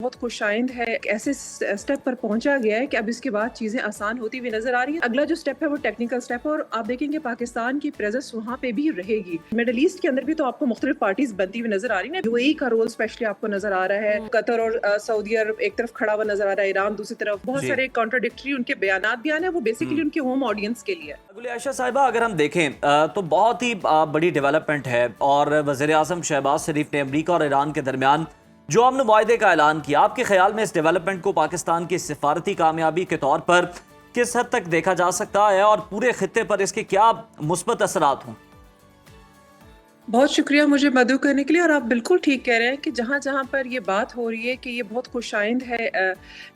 बहुत खुशाइंद है, एक ऐसे स्टेप पर पहुंचा गया है कि अब इसके बाद चीज़ें आसान होती हुई नजर आ रही हैं। अगला जो स्टेप है वो टेक्निकल स्टेप है और आप देखेंगे पाकिस्तान की प्रेजेंस वहाँ पे भी रहेगी। मिडल ईस्ट के अंदर भी तो आपको मुख्तलिफ पार्टीज बनती हुई नजर आ रही है। यूएई का रोल स्पेशली आपको नजर आ रहा है, कतर और सऊदी अरब एक तरफ खड़ा हुआ नजर आ रहा है, ईरान दूसरी तरफ। बहुत सारे कॉन्ट्राडिक्टरी उनके बयान है, वो बेसिकली उनके होम ऑडियंस के लिए। आयशा साहिबा, अगर हम देखें तो बहुत ही बड़ी डेवलपमेंट है और वज़ीर आज़म शहबाज शरीफ ने अमरीका और ईरान के दरमियान जो अमन मुआहदे का ऐलान किया, आपके ख्याल में इस डेवलपमेंट को पाकिस्तान की सिफारती कामयाबी के तौर पर किस हद तक देखा जा सकता है और पूरे खित्ते पर इसके क्या मुस्बत असरात हों? बहुत शुक्रिया मुझे मदऊ करने के लिए। और आप बिल्कुल ठीक कह रहे हैं कि जहाँ जहाँ पर ये बात हो रही है कि ये बहुत खुशाइंद है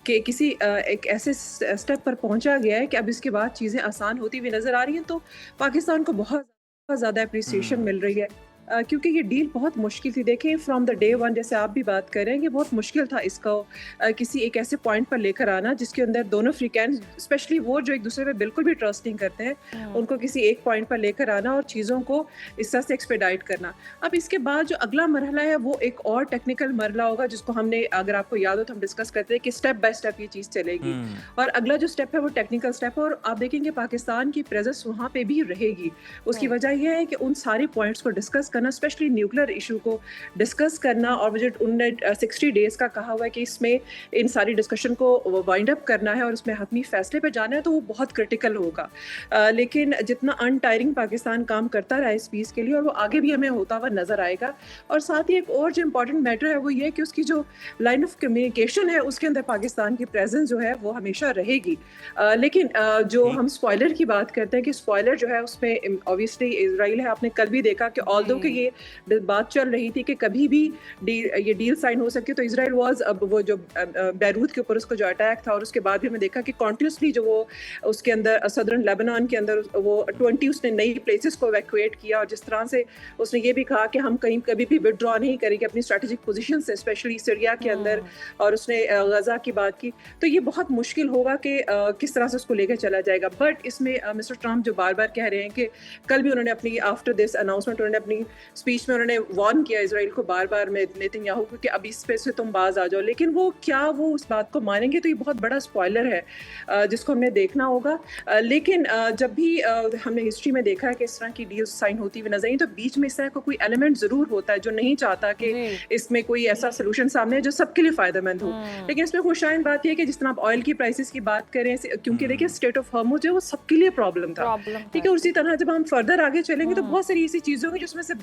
कि किसी एक ऐसे स्टेप पर पहुंचा गया है कि अब इसके बाद चीज़ें आसान होती हुई नज़र आ रही हैं, तो पाकिस्तान को बहुत ज़्यादा अप्रिसिएशन मिल रही है। क्योंकि ये डील बहुत मुश्किल थी। देखें फ्रॉम द डे वन, जैसे आप भी बात कर रहे हैं कि बहुत मुश्किल था इसको किसी एक ऐसे पॉइंट पर लेकर आना जिसके अंदर दोनों फ्रीकैन, स्पेशली वो जो एक दूसरे पे बिल्कुल भी ट्रस्ट नहीं करते हैं, उनको किसी एक पॉइंट पर लेकर आना और चीज़ों को इस तरह से एक्सपेडाइट करना। अब इसके बाद जो अगला मरहला है वो एक और टेक्निकल मरहला होगा, जिसको हमने, अगर आपको याद हो तो हम डिस्कस करते हैं कि स्टेप बाय स्टेप ये चीज़ चलेगी। और अगला जो स्टेप है वो टेक्निकल स्टेप है और आप देखेंगे पाकिस्तान की प्रेजेंस वहाँ पे भी रहेगी। उसकी वजह यह है कि उन सारे पॉइंट्स को डिस्कस करना, स्पेशली न्यूक्लियर इशू को डिस्कस करना, और मुझे उनने 60 डेज का कहा हुआ है कि इसमें इन सारी डिस्कशन को वाइंड अप करना है और उसमें हतमी फैसले पे जाना है, तो वो बहुत क्रिटिकल होगा। लेकिन जितना अनटायरिंग पाकिस्तान काम करता रहा इस पीस के लिए, और वो आगे भी हमें होता हुआ नजर आएगा। और साथ ही एक और जो इम्पोर्टेंट मैटर है वो ये कि उसकी जो लाइन ऑफ कम्युनिकेशन है उसके अंदर पाकिस्तान की प्रेजेंस जो है वो हमेशा रहेगी। लेकिन जो हम स्पॉयलर की बात करते हैं कि स्पॉयलर जो है उसमें ऑब्वियसली इजराइल है। आपने कल भी देखा कि ऑल्दो कि ये बात चल रही थी कि कभी भी ये डील साइन हो सकती है, तो इजराइल वाज, अब वो जो बैरूत के ऊपर उसको जो अटैक था और उसके बाद भी हमें देखा कि कॉन्टिन्यूसली जो वो उसके अंदर सदर्न लेबनान के अंदर वो 20 उसने नई प्लेसेस को इवैक्यूएट किया, और जिस तरह से उसने ये भी कहा कि हम कहीं कभी भी विड्रॉ नहीं करेंगे अपनी स्ट्रेटेजिक पोजीशन से, स्पेशली सीरिया के अंदर, और उसने गजा की बात की। तो ये बहुत मुश्किल होगा कि किस तरह से उसको लेकर चला जाएगा। बट इसमें मिस्टर ट्रम्प जो बार बार कह रहे हैं कि कल भी उन्होंने अपनी आफ्टर दिस अनाउंसमेंट उन्होंने अपनी स्पीच में उन्होंने वार्न किया इजराइल को बार बार में नेतन्याहू को कि अब इस पे से तुम बाज आ जाओ, लेकिन वो क्या वो उस बात को मानेंगे? तो ये बहुत बड़ा स्पॉइलर है जिसको हमने देखना होगा। लेकिन जब भी हमने हिस्ट्री में देखा है कि इस तरह की डील साइन होती हुई नजर आई, तो बीच में इस तरह का कोई एलिमेंट जरूर होता है जो नहीं चाहता कि इसमें कोई ऐसा सोल्यूशन सामने है जो सबके लिए फायदेमंद हो। लेकिन इसमें खुशाइन बात यह है कि जिस तरह आप ऑयल की प्राइसेस की बात करें, क्योंकि देखिए स्टेट ऑफ हॉर्मुज़ जो है वो सबके लिए प्रॉब्लम था, ठीक है। उसी तरह जब हम फर्दर आगे चलेंगे तो बहुत सारी ऐसी चीजें होंगी जिसमें से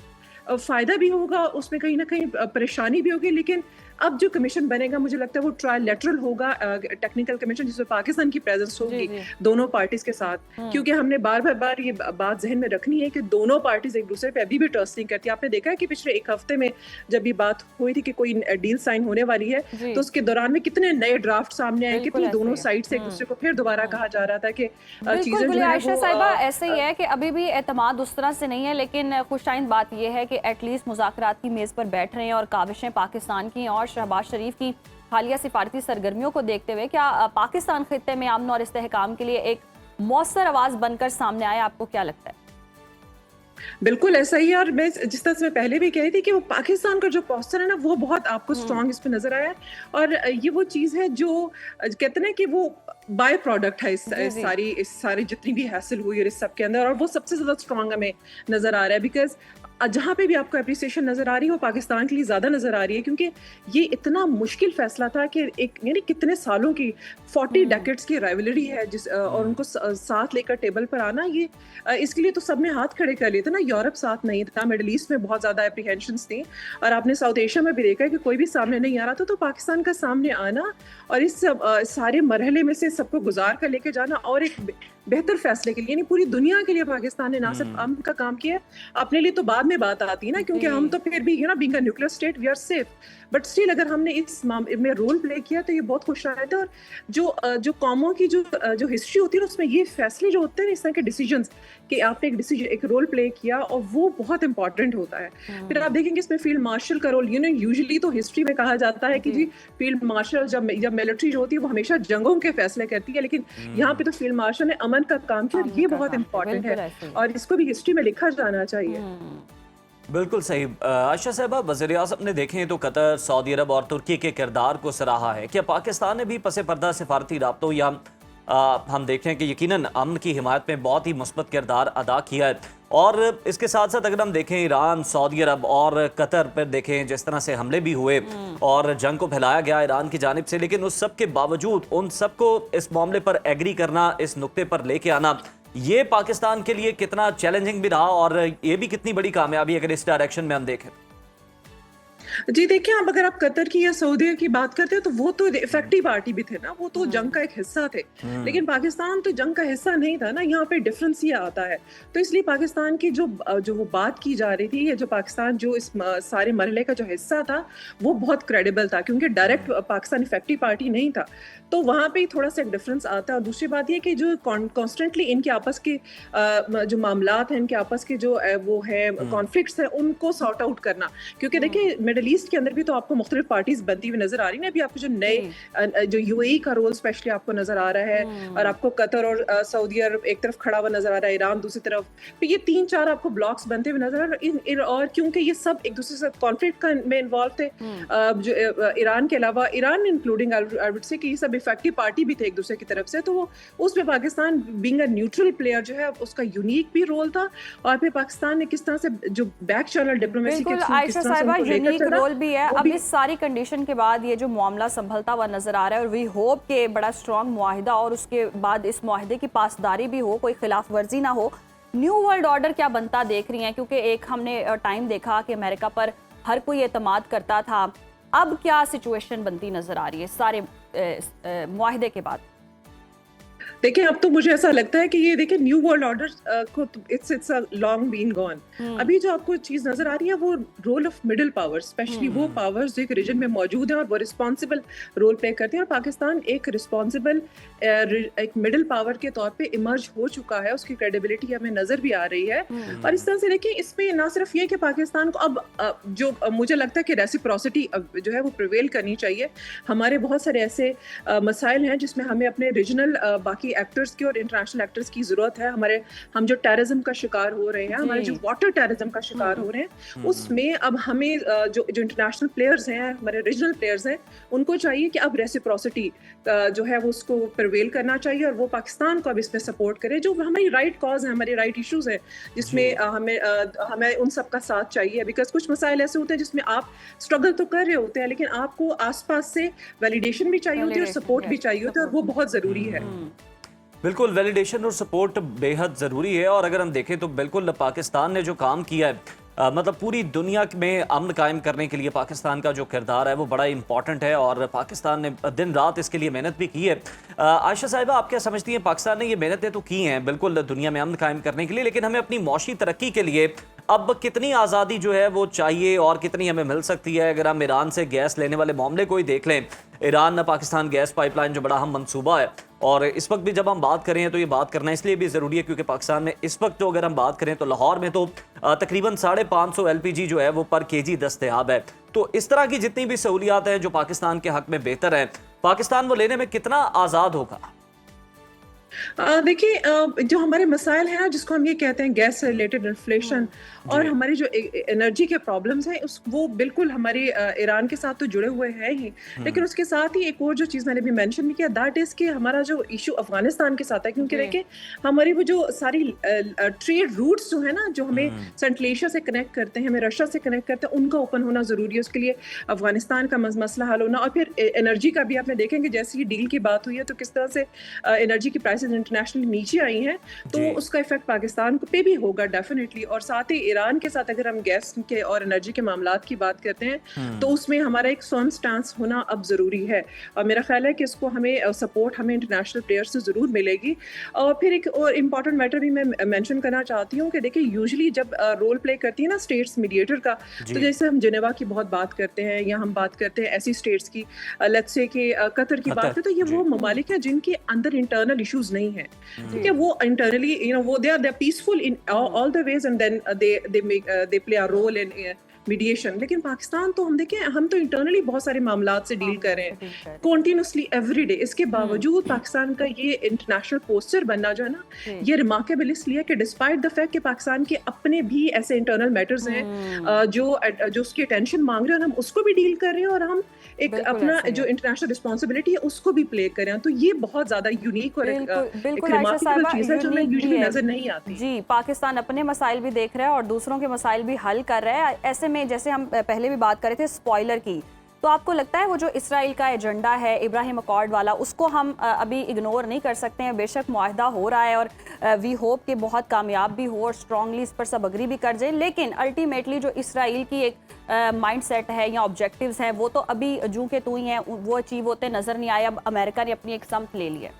फायदा भी होगा, उसमें कहीं ना कहीं परेशानी भी होगी। लेकिन अब जो कमीशन बनेगा मुझे लगता है वो ट्रायलैटरल होगा, टेक्निकल कमीशन, जिसमें पाकिस्तान की प्रेजेंस होगी दोनों पार्टीज के साथ। क्योंकि हमने बार बार ये बात जहन में रखनी है कि दोनों पार्टीज एक दूसरे पे अभी भी ट्रस्ट नहीं करती। आपने देखा है कि पिछले एक हफ्ते में जब ये बात हुई थी कि कोई डील साइन होने वाली है, तो उसके दौरान में कितने नए ड्राफ्ट सामने आए, कितनी दोनों साइड से एक दूसरे को फिर दोबारा कहा जा रहा था कि चीजें जो है आयशा साहिबा ऐसे ही है कि अभी भी एतमाद उस तरह से नहीं है। लेकिन खुशाइन बात यह है कि एटलीस्ट मुज़ाकरात की मेज़ पर बैठ रहे हैं और काविशें पाकिस्तान की और शहबाज शरीफ की हालिया सिफारती सरगर्मियों को देखते हुए क्या पाकिस्तान खित्ते में अमन और इस्तेहकाम के लिए एक मौसर आवाज़ बनकर सामने आए? आपको क्या लगता है? बिल्कुल ऐसा ही है। और मैं जिस तरह से मैं पहले भी कह रही थी कि वो पाकिस्तान का जो पोस्टर है ना वो बहुत आपको स्ट्रॉन्ग इस पे नजर आया है। और ये वो चीज़ है जो कहते हैं कि वो बाय प्रोडक्ट है इस सारी जितनी भी हासिल हुई और इस सब के अंदर, और वो सबसे ज़्यादा स्ट्रॉन्ग हमें नज़र आ रहा है। बिकॉज जहाँ पे भी आपको अप्रिसिएशन नज़र आ रही है वो पाकिस्तान के लिए ज़्यादा नज़र आ रही है, क्योंकि ये इतना मुश्किल फैसला था कि एक यानी कितने सालों की 40 डेकेड्स की राइवलरी है और उनको साथ लेकर टेबल पर आना, ये इसके लिए तो सब ने हाथ खड़े कर लिए थे ना। यूरोप साथ नहीं था, मिडल ईस्ट में बहुत ज़्यादा एप्रीहेंशंस थी, और आपने साउथ एशिया में भी देखा है कि कोई भी सामने नहीं आ रहा था। तो पाकिस्तान का सामने आना और इस सारे मरहले में से सबको गुजार कर लेके जाना और एक बेहतर फैसले के लिए, यानी पूरी दुनिया के लिए पाकिस्तान ने ना सिर्फ अमन का काम किया, अपने लिए तो बाद में बात आती है ना, क्योंकि हम तो फिर भी being a nuclear state we are safe, but still अगर हमने इस मामले में रोल प्ले किया तो ये बहुत खुश आया था। और जो कौमों की जो हिस्ट्री होती है उसमें ये फैसले जो होते हैं इस तरह के डिसीजंस कि आपने एक रोल प्ले किया, और वो बहुत इंपॉर्टेंट होता है। फिर आप देखेंगे इसमें फील्ड मार्शल का रोल, यूजुअली तो हिस्ट्री में कहा जाता है कि जी फील्ड मार्शल जब मिलिट्री जो होती है वो हमेशा जंगों के फैसले करती है, लेकिन यहाँ पे तो फील्ड मार्शल ने अमन का काम किया, ये बहुत इंपॉर्टेंट है और इसको भी हिस्ट्री में लिखा जाना चाहिए। बिल्कुल सही। आयशा साहिबा, वज़ीर आज़म ने देखें तो कतर, सऊदी अरब और तुर्की के किरदार को सराहा है। क्या पाकिस्तान ने भी पसे पर्दा सिफारती राब्तों या हम देखें कि यकीनन अमन की हिमायत में बहुत ही मुस्बत किरदार अदा किया है? और इसके साथ साथ अगर हम देखें ईरान, सऊदी अरब और कतर पर देखें जिस तरह से हमले भी हुए और जंग को फैलाया गया ईरान की जानिब से, लेकिन उस सब के बावजूद उन सबको इस मामले पर एग्री करना, इस नुक्ते पर लेके आना, ये पाकिस्तान के लिए कितना चैलेंजिंग भी रहा और ये भी कितनी बड़ी कामयाबी अगर इस डायरेक्शन में हम देखें? जी देखिए, अब अगर आप कतर की या सऊदी की बात करते हैं तो वो तो इफेक्टिव पार्टी भी थे ना, वो तो जंग का एक हिस्सा थे। लेकिन पाकिस्तान तो जंग का हिस्सा नहीं था ना, यहाँ पे डिफरेंस ये आता है। तो इसलिए पाकिस्तान की जो वो बात की जा रही थी, या जो पाकिस्तान जो इस सारे मरहले का जो हिस्सा था, वो बहुत क्रेडिबल था, क्योंकि डायरेक्ट पाकिस्तान इफेक्टिव पार्टी नहीं था। तो वहाँ पे थोड़ा सा एक डिफरेंस आता है। और दूसरी बात ये कि जो कॉन्स्टेंटली इनके आपस के जो मामलात हैं, इनके आपस के जो वो है कॉन्फ्लिक्ट्स हैं, उनको सॉर्ट आउट करना। क्योंकि देखिए, मिडल ईस्ट के अंदर भी तो आपको मुख्तलिफ पार्टीज बनती हुई नजर आ रही है। अभी आपको जो नए जो यूएई का रोल स्पेशली आपको नजर आ रहा है, और आपको कतर और सऊदी अरब एक तरफ खड़ा हुआ नजर आ रहा है, ईरान दूसरी तरफ, तो ये 3-4 आपको ब्लॉक्स बनते हुए नजर आ रहे हैं। और क्योंकि ये सब एक दूसरे से कॉन्फ्लिक्ट में इन्वॉल्व थे, जो ईरान के अलावा, Iran including I would say कि ये सब इफेक्टिव पार्टी भी थे एक दूसरे की तरफ से, तो उसमें Pakistan being a neutral player जो है, उसका यूनिक भी रोल था। और फिर पाकिस्तान ने किस तरह से जो बैक चैनल डिप्लोमेसी के थ्रू आयशा साहिबा यूनिक रोल भी है। अब इस सारी कंडीशन के बाद ये जो मामला संभलता हुआ नजर आ रहा है, और वी होप के बड़ा स्ट्रॉन्ग मुआहिदा और उसके बाद इस मुआहिदे की पासदारी भी हो, कोई खिलाफ वर्जी ना हो। न्यू वर्ल्ड ऑर्डर क्या बनता देख रही हैं? क्योंकि एक हमने टाइम देखा कि अमेरिका पर हर कोई एतमाद करता था, अब क्या सिचुएशन बनती नजर आ रही है सारे मुआहिदे के बाद? देखिए, अब तो मुझे ऐसा लगता है कि ये देखिए, न्यू वर्ल्ड ऑर्डर को it's a long been gone. अभी जो आपको चीज नजर आ रही है, वो role of middle powers, specially वो पावर्स जो एक रीजन में मौजूद हैं और वो रिस्पॉन्सिबल रोल प्ले करते हैं। और पाकिस्तान एक रिस्पॉन्सिबल एक मिडिल पावर के तौर पे इमर्ज हो चुका है, उसकी क्रेडिबिलिटी हमें नजर भी आ रही है। और इस तरह से देखिए, इसमें ना सिर्फ ये कि पाकिस्तान को अब जो मुझे लगता है कि रेसिप्रोसिटी जो है वो प्रिवेल करनी चाहिए। हमारे बहुत सारे ऐसे मसाइल हैं जिसमें हमें अपने रीजनल बाकी एक्टर्स की और इंटरनेशनल एक्टर्स की जरूरत है। हम जो टेररिज्म का शिकार हो रहे हैं, हमारे जो वाटर टेररिज्म का शिकार हो रहे हैं, उसमें अब हमें जो इंटरनेशनल प्लेयर्स हैं, हमारे रीजनल प्लेयर्स हैं, उनको चाहिए कि अब रेसिप्रोसिटी जो है वो उसको प्रिवेल करना चाहिए, और वो पाकिस्तान को अब इसमें सपोर्ट करे। जो हमारी राइट कॉज है, हमारे राइट इश्यूज हैं, जिसमें हमें उन सब का साथ चाहिए। बिकॉज कुछ मसाइल ऐसे होते हैं जिसमें आप स्ट्रगल तो कर रहे होते हैं, लेकिन आपको आसपास से वैलिडेशन भी चाहिए होती है और सपोर्ट भी चाहिए होता है, और वो बहुत जरूरी है। बिल्कुल, वैलिडेशन और सपोर्ट बेहद ज़रूरी है। और अगर हम देखें तो बिल्कुल पाकिस्तान ने जो काम किया है, मतलब पूरी दुनिया में अमन कायम करने के लिए पाकिस्तान का जो किरदार है वो बड़ा इंपॉर्टेंट है, और पाकिस्तान ने दिन रात इसके लिए मेहनत भी की है। आयशा साहिबा, आप क्या समझती हैं? पाकिस्तान ने ये मेहनतें तो की हैं बिल्कुल दुनिया में अमन कायम करने के लिए, लेकिन हमें अपनी मौशी तरक्की के लिए अब कितनी आज़ादी जो है वो चाहिए और कितनी हमें मिल सकती है? अगर हम ईरान से गैस लेने वाले मामले को ही देख लें, ईरान पाकिस्तान गैस पाइपलाइन जो बड़ा अहम मंसूबा है, और इस वक्त भी जब हम बात करें तो ये बात करना इसलिए भी ज़रूरी है क्योंकि पाकिस्तान में इस वक्त तो अगर हम बात करें तो लाहौर में तो तकरीबन 550 LPG जो है वो पर केजी दस्तयाब है। तो इस तरह की जितनी भी सहूलियात हैं जो पाकिस्तान के हक में बेहतर है, पाकिस्तान वो लेने में कितना आज़ाद होगा? देखिए, जो हमारे मसाइल हैं, जिसको हम ये कहते हैं गैस से रिलेटेड इन्फ्लेशन, और हमारी जो एनर्जी के प्रॉब्लम्स हैं, वो बिल्कुल हमारे ईरान के साथ तो जुड़े हुए हैं ही। लेकिन उसके साथ ही एक और जो चीज़ मैंने भी मेंशन भी किया, दैट इज़ कि हमारा जो इशू अफगानिस्तान के साथ है। क्योंकि देखिए, हमारी वो जो सारी ट्रेड रूट्स जो है ना, जो हमें सेंट्रल एशिया से कनेक्ट करते हैं, हमें रशिया से कनेक्ट करते हैं, उनका ओपन होना ज़रूरी है। उसके लिए अफगानिस्तान का मसला हल होना, और फिर एनर्जी का भी आपने देखेंगे, जैसे ही डील की बात हुई है तो किस तरह से एनर्जी की प्राइसेस इंटरनेशनल नीचे आई हैं, तो उसका इफेक्ट पाकिस्तान पे भी होगा डेफिनेटली। और साथ ही ईरान के साथ अगर हम गैस के और एनर्जी के मामलात की बात करते हैं, तो उसमें हमारा एक फर्म स्टांस होना अब जरूरी है। और मेरा ख्याल है कि इसको हमें सपोर्ट हमें इंटरनेशनल प्लेयर्स से जरूर मिलेगी। और फिर एक और इम्पॉर्टेंट मैटर भी मैं मेंशन करना चाहती हूँ कि देखिए, यूजुअली जब रोल प्ले करती है ना स्टेट्स मीडिएटर का, तो जैसे हम जिनेवा की बहुत बात करते हैं, या हम बात करते हैं ऐसी स्टेट्स की, लेट्स से कि कतर की बात करें, तो ये वो ममालिक है जिनके अंदर इंटरनल इश्यूज नहीं है, ठीक है। वो इंटरनली वो they are peaceful in all the ways, and then they play a role in mediation. لیکن پاکستان تو ہم دیکھیں ہم تو انٹرنلی بہت سارے معاملات سے ڈیل کر رہے ہیں کنٹینیوسلی ایوری ڈے. اس کے باوجود پاکستان کا یہ انٹرنیشنل پوسچر بننا جو ہے نا یہ ریمارکیبل اس لیے کہ ڈسپائٹ دا فیکٹ کہ پاکستان کے اپنے بھی ایسے انٹرنل میٹرز ہیں جو اس کی اٹینشن مانگ رہے ہیں اور ہم اس کو بھی ڈیل کر رہے ہیں اور ہم ایک اپنا جو انٹرنیشنل رسپانسبلٹی ہے اس کو بھی پلے کر رہے ہیں. تو یہ بہت زیادہ یونیک اور ایک ریمارکیبل چیز ہے جو ہمیں یوزلی نظر نہیں آتی. جی پاکستان اپنے مسائل بھی دیکھ رہا ہے اور دوسروں کے مسائل بھی حل کر رہا ہے. ایسے میں جیسے ہم پہلے بھی بات کر رہے تھے اسپوائلر کی, تو آپ کو لگتا ہے وہ جو اسرائیل کا ایجنڈا ہے ابراہیم اکارڈ والا اس کو ہم ابھی اگنور نہیں کر سکتے ہیں؟ بے شک معاہدہ ہو رہا ہے اور وی ہوپ کہ بہت کامیاب بھی ہو اور اسٹرانگلی اس پر سب اگری بھی کر جائیں, لیکن الٹیمیٹلی جو اسرائیل کی ایک مائنڈ سیٹ ہے یا آبجیکٹیوز ہیں وہ تو ابھی جو کہ تو ہی ہیں وہ اچیو ہوتے نظر نہیں آئے. اب امریکہ نے اپنی ایک سمت لے لی ہے.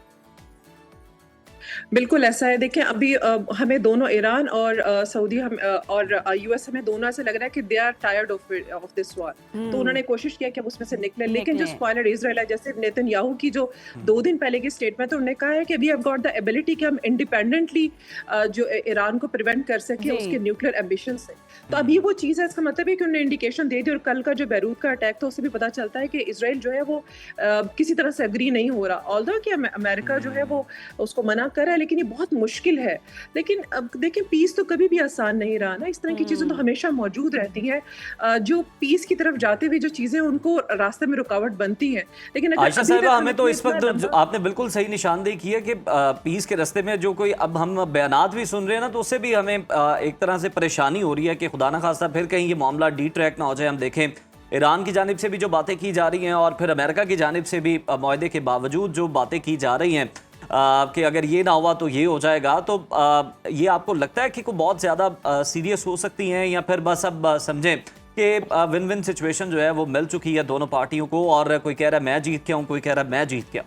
بالکل ایسا ہے. دیکھیں ابھی ہمیں دونوں ایران اور سعودی اور یو ایس ہمیں دونوں ایسا لگ رہا ہے کہ they are tired of this war. تو انہوں نے کوشش کیا کہ ہم اس میں سے نکلیں, لیکن جو اسپوائلر اسرائیل ہے جیسے نیتن یاہو کی جو 2 دن پہلے کی اسٹیٹمنٹ انہوں نے کہا ہے کہ we have got the ability کہ ہم انڈیپینڈنٹلی جو ایران کو پریونٹ کر سکیں اس کے نیوکلیئر ایمبیشن سے. تو ابھی وہ چیز ہے, اس کا مطلب ہے کہ انہوں نے انڈیکیشن دے دی. اور کل کا جو بیروت کا اٹیک تھا اس سے بھی پتہ چلتا ہے کہ اسرائیل جو ہے وہ کسی طرح سے اگری نہیں ہو رہا, آلدو کہ امریکہ جو ہے وہ اس کو منع کر رہا ہے, لیکن یہ بہت مشکل ہے. لیکن اب دیکھیں پیس تو کبھی بھی آسان نہیں رہا نا, اس طرح کی چیزیں تو ہمیشہ موجود رہتی ہیں. جو پیس کی طرف جاتے ہوئے جو چیزیں ان کو راستے میں رکاوٹ بنتی ہیں. لیکن عائشہ صاحبہ ہمیں تو اس وقت آپ نے بالکل صحیح نشاندہی کی ہے کہ پیس کے راستے میں جو کوئی اب ہم بیانات بھی سن رہے ہیں نا تو اس سے بھی ہمیں ایک طرح سے پریشانی ہو رہی ہے کہ خدا نہ خواستہ پھر کہیں یہ معاملہ ڈی ٹریک نہ ہو جائے. ہم دیکھیں ایران کی جانب سے بھی جو باتیں کی جا رہی ہیں اور پھر امریکہ کی جانب سے بھی معاہدے کے باوجود جو باتیں کی جا رہی ہیں کہ اگر یہ نہ ہوا تو یہ ہو جائے گا, تو یہ آپ کو لگتا ہے کہ کوئی بہت زیادہ سیریس ہو سکتی ہیں یا پھر بس اب سمجھیں کہ ون ون سچویشن جو ہے وہ مل چکی ہے دونوں پارٹیوں کو اور کوئی کہہ رہا ہے میں جیت گیا ہوں, کوئی کہہ رہا ہے میں جیت گیا؟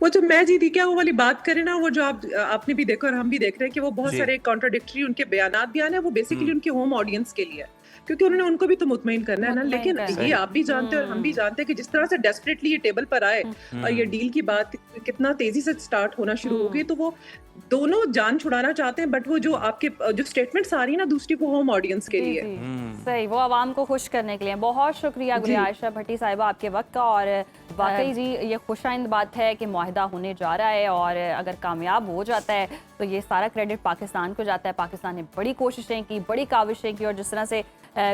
وہ جو میں جیتی کیا وہ والی بات کریں نا, وہ جو آپ نے بھی دیکھا اور ہم بھی دیکھ رہے ہیں کہ وہ بہت سارے کانٹراڈکٹری ان کے بیانات بھی آنے ہیں, وہ بیسیکلی ان کے ہوم آڈینس کے لیے کیونکہ انہوں نے ان کو بھی تو مطمئن کرنا ہے نا. لیکن یہ آپ بھی جانتے ہیں اور ہم بھی جانتے ہیں کہ جس طرح سے ڈیسپریٹلی یہ ٹیبل پر آئے اور یہ ڈیل کی بات کتنا تیزی سے سٹارٹ ہونا شروع ہو گئی, تو وہ دونوں جان چھڑانا چاہتے ہیں, بٹ وہ جو آپ کے جو اسٹیٹمنٹس آ رہی ہیں نا دوسری وہ ہوم آڈینس کے لیے صحیح, وہ عوام کو خوش کرنے کے لیے. بہت شکریہ گل عائشہ بھٹی صاحبہ آپ کے وقت کا. اور واقعی جی یہ خوش آئند بات ہے کہ معاہدہ ہونے جا رہا ہے اور اگر کامیاب ہو جاتا ہے تو یہ سارا کریڈٹ پاکستان کو جاتا ہے. پاکستان نے بڑی کوششیں کی, بڑی کاوشیں کی, اور جس طرح سے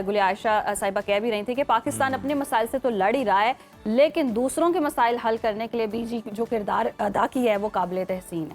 گل عائشہ صاحبہ کہہ بھی رہی تھی کہ پاکستان اپنے مسائل سے تو لڑ ہی رہا ہے لیکن دوسروں کے مسائل حل کرنے کے لیے بھی جو کردار ادا کیا ہے وہ قابل تحسین ہے.